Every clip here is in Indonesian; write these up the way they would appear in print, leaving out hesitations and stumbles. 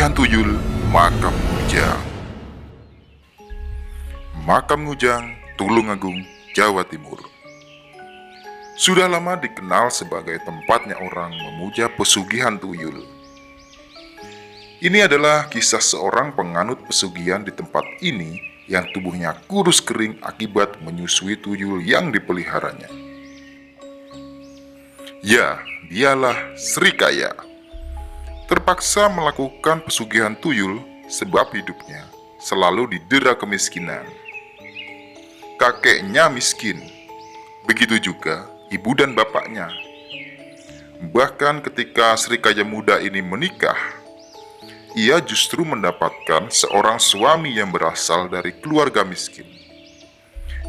Pesugihan Tuyul Makam Ngujang. Makam Ngujang, Tulungagung, Jawa Timur. Sudah lama dikenal sebagai tempatnya orang memuja pesugihan tuyul. Ini adalah kisah seorang penganut pesugihan di tempat ini yang tubuhnya kurus kering akibat menyusui tuyul yang dipeliharanya. Ya, dialah Sri Kaya. Terpaksa melakukan pesugihan tuyul sebab hidupnya selalu didera kemiskinan. Kakeknya miskin, begitu juga ibu dan bapaknya. Bahkan ketika Sri Kaya muda ini menikah, ia justru mendapatkan seorang suami yang berasal dari keluarga miskin.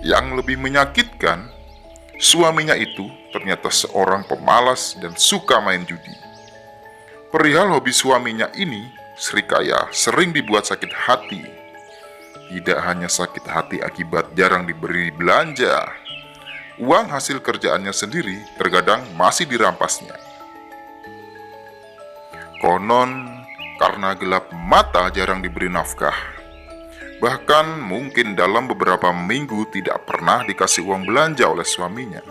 Yang lebih menyakitkan, suaminya itu ternyata seorang pemalas dan suka main judi. Perihal hobi suaminya ini, Sri Kaya sering dibuat sakit hati. Tidak hanya sakit hati akibat jarang diberi belanja, uang hasil kerjaannya sendiri terkadang masih dirampasnya. Konon karena gelap mata jarang diberi nafkah. Bahkan mungkin dalam beberapa minggu tidak pernah dikasih uang belanja oleh suaminya.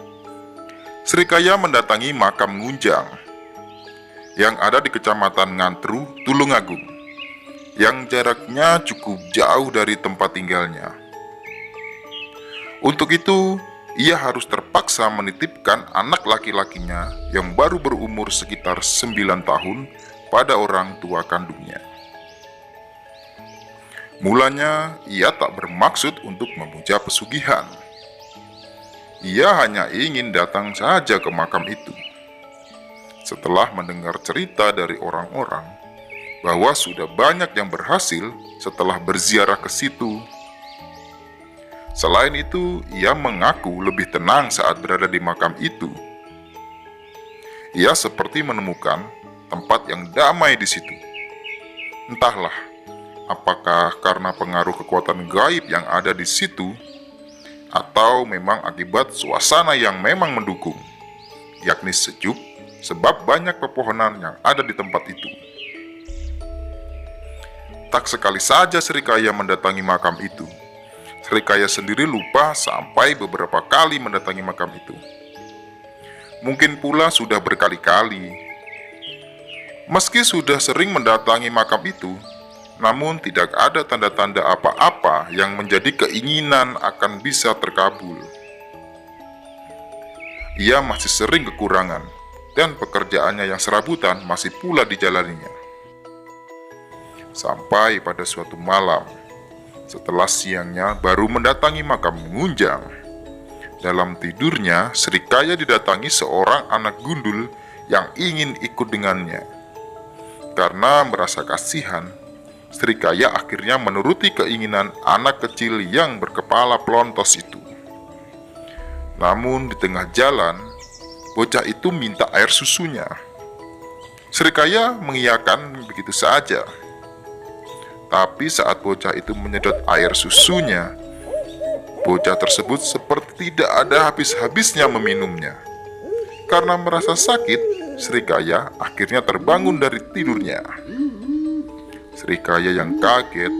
Sri Kaya mendatangi makam Ngujang yang ada di Kecamatan Ngantru, Tulungagung, yang jaraknya cukup jauh dari tempat tinggalnya. Untuk itu, ia harus terpaksa menitipkan anak laki-lakinya yang baru berumur sekitar 9 tahun pada orang tua kandungnya. Mulanya, ia tak bermaksud untuk memuja pesugihan. Ia hanya ingin datang saja ke makam itu. Setelah mendengar cerita dari orang-orang bahwa sudah banyak yang berhasil setelah berziarah ke situ. Selain itu, ia mengaku lebih tenang saat berada di makam itu. Ia seperti menemukan tempat yang damai di situ. Entahlah, apakah karena pengaruh kekuatan gaib yang ada di situ, atau memang akibat suasana yang memang mendukung, yakni sejuk, sebab banyak pepohonan yang ada di tempat itu. Tak sekali saja Sri Kaya mendatangi makam itu. Sri Kaya sendiri lupa sampai beberapa kali mendatangi makam itu. Mungkin pula sudah berkali-kali. Meski sudah sering mendatangi makam itu, namun tidak ada tanda-tanda apa-apa yang menjadi keinginan akan bisa terkabul. Ia masih sering kekurangan, dan pekerjaannya yang serabutan masih pula dijalaninya. Sampai pada suatu malam, setelah siangnya baru mendatangi makam Ngujang. Dalam tidurnya, Sri Kaya didatangi seorang anak gundul yang ingin ikut dengannya. Karena merasa kasihan, Sri Kaya akhirnya menuruti keinginan anak kecil yang berkepala pelontos itu. Namun di tengah jalan, bocah itu minta air susunya. Sri Kaya mengiyakan begitu saja. Tapi saat bocah itu menyedot air susunya, bocah tersebut seperti tidak ada habis-habisnya meminumnya. Karena merasa sakit, Sri Kaya akhirnya terbangun dari tidurnya. Sri Kaya yang kaget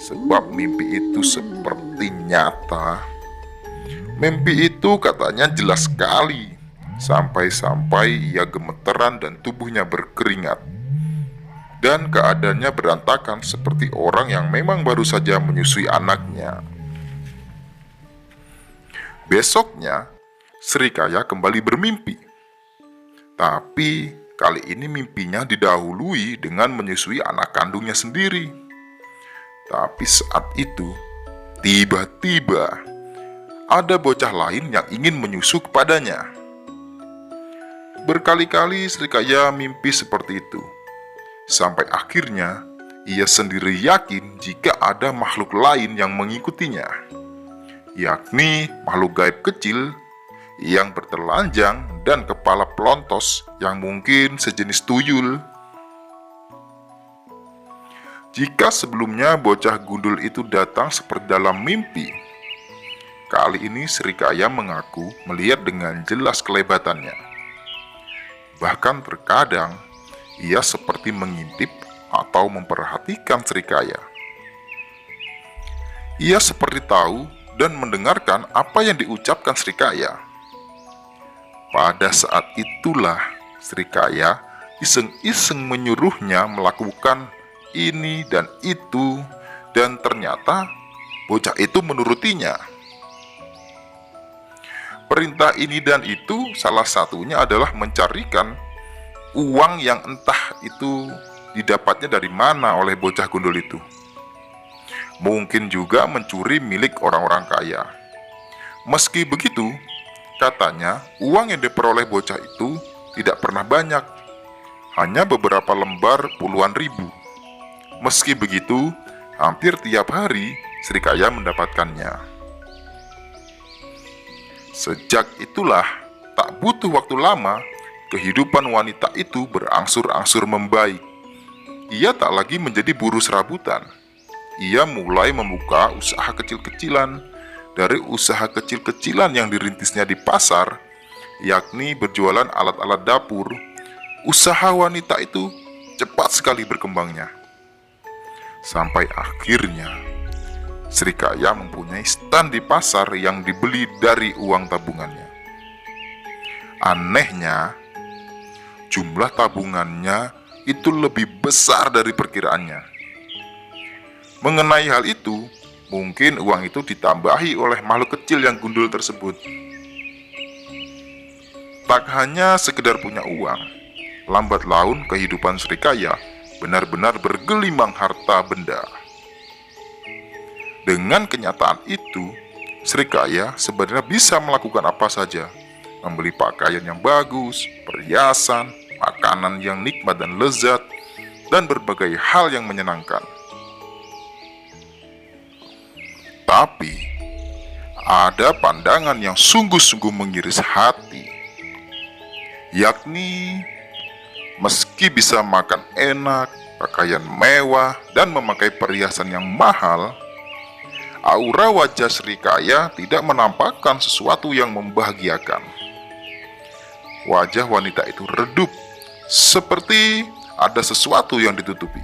sebab mimpi itu seperti nyata. Mimpi itu katanya jelas sekali. Sampai-sampai ia gemeteran dan tubuhnya berkeringat. Dan keadaannya berantakan seperti orang yang memang baru saja menyusui anaknya. Besoknya, Sri Kaya kembali bermimpi. Tapi kali ini mimpinya didahului dengan menyusui anak kandungnya sendiri. Tapi saat itu, tiba-tiba ada bocah lain yang ingin menyusu kepadanya. Berkali-kali Sri Kaya mimpi seperti itu. Sampai akhirnya ia sendiri yakin jika ada makhluk lain yang mengikutinya, yakni makhluk gaib kecil yang bertelanjang dan kepala pelontos yang mungkin sejenis tuyul. Jika sebelumnya bocah gundul itu datang seperti dalam mimpi, kali ini Sri Kaya mengaku melihat dengan jelas kelebatannya. Bahkan terkadang ia seperti mengintip atau memperhatikan Srikaya. Ia seperti tahu dan mendengarkan apa yang diucapkan Srikaya. Pada saat itulah Srikaya iseng-iseng menyuruhnya melakukan ini dan itu, dan ternyata bocah itu menurutinya. Perintah ini dan itu salah satunya adalah mencarikan uang yang entah itu didapatnya dari mana oleh bocah gundul itu. Mungkin juga mencuri milik orang-orang kaya. Meski begitu, katanya uang yang diperoleh bocah itu tidak pernah banyak, hanya beberapa lembar puluhan ribu. Meski begitu, hampir tiap hari Srikaya mendapatkannya. Sejak itulah, tak butuh waktu lama, kehidupan wanita itu berangsur-angsur membaik. Ia tak lagi menjadi buruh serabutan. Ia mulai membuka usaha kecil-kecilan. Dari usaha kecil-kecilan yang dirintisnya di pasar, yakni berjualan alat-alat dapur, usaha wanita itu cepat sekali berkembangnya. Sampai akhirnya, Srikaya mempunyai stand di pasar yang dibeli dari uang tabungannya. Anehnya, jumlah tabungannya itu lebih besar dari perkiraannya. Mengenai hal itu, mungkin uang itu ditambahi oleh makhluk kecil yang gundul tersebut. Tak hanya sekedar punya uang, lambat laun kehidupan Srikaya benar-benar bergelimang harta benda. Dengan kenyataan itu, Srikaya sebenarnya bisa melakukan apa saja, membeli pakaian yang bagus, perhiasan, makanan yang nikmat dan lezat, dan berbagai hal yang menyenangkan. Tapi, ada pandangan yang sungguh-sungguh mengiris hati, yakni meski bisa makan enak, pakaian mewah, dan memakai perhiasan yang mahal, aura wajah Srikaya tidak menampakkan sesuatu yang membahagiakan. Wajah wanita itu redup, seperti ada sesuatu yang ditutupi.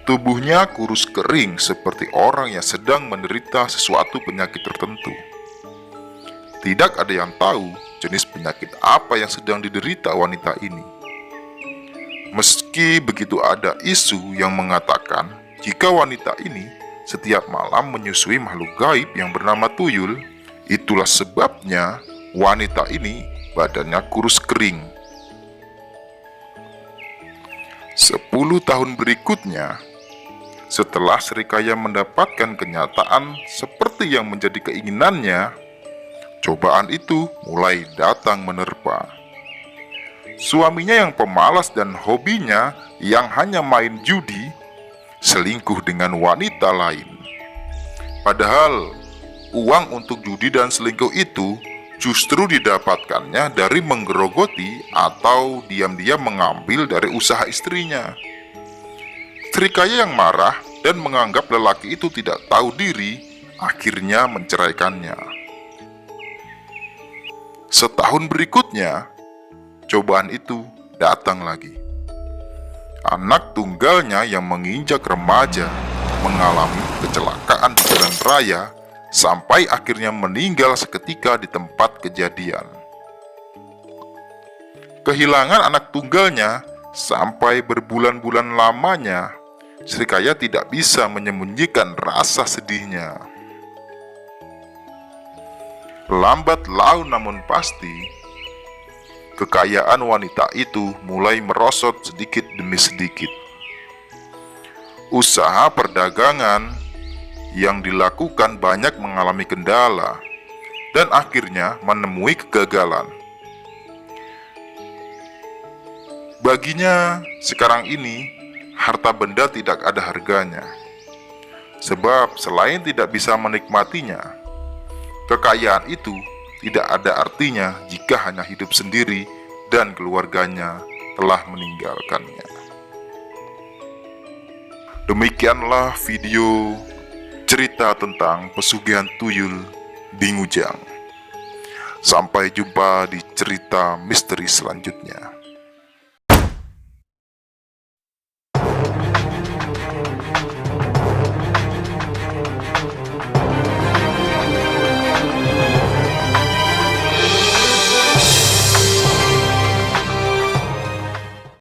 Tubuhnya kurus kering seperti orang yang sedang menderita sesuatu penyakit tertentu. Tidak ada yang tahu jenis penyakit apa yang sedang diderita wanita ini. Meski begitu, ada isu yang mengatakan jika wanita ini setiap malam menyusui makhluk gaib yang bernama tuyul, itulah sebabnya wanita ini badannya kurus kering. 10 tahun berikutnya, setelah Srikaya mendapatkan kenyataan seperti yang menjadi keinginannya, cobaan itu mulai datang menerpa. Suaminya yang pemalas dan hobinya yang hanya main judi, selingkuh dengan wanita lain. Padahal, uang untuk judi dan selingkuh itu justru didapatkannya dari menggerogoti atau diam-diam mengambil dari usaha istrinya. Srikaya yang marah dan menganggap lelaki itu tidak tahu diri, akhirnya menceraikannya. Setahun berikutnya, cobaan itu datang lagi. Anak tunggalnya yang menginjak remaja mengalami kecelakaan di jalan raya sampai akhirnya meninggal seketika di tempat kejadian. Kehilangan anak tunggalnya sampai berbulan-bulan lamanya, Srikaya tidak bisa menyembunyikan rasa sedihnya. Lambat laun namun pasti, kekayaan wanita itu mulai merosot sedikit demi sedikit. Usaha perdagangan yang dilakukan banyak mengalami kendala dan akhirnya menemui kegagalan. Baginya sekarang ini, harta benda tidak ada harganya. Sebab selain tidak bisa menikmatinya, kekayaan itu tidak ada artinya jika hanya hidup sendiri dan keluarganya telah meninggalkannya. Demikianlah video cerita tentang pesugihan tuyul di Ngujang. Sampai jumpa di cerita misteri selanjutnya.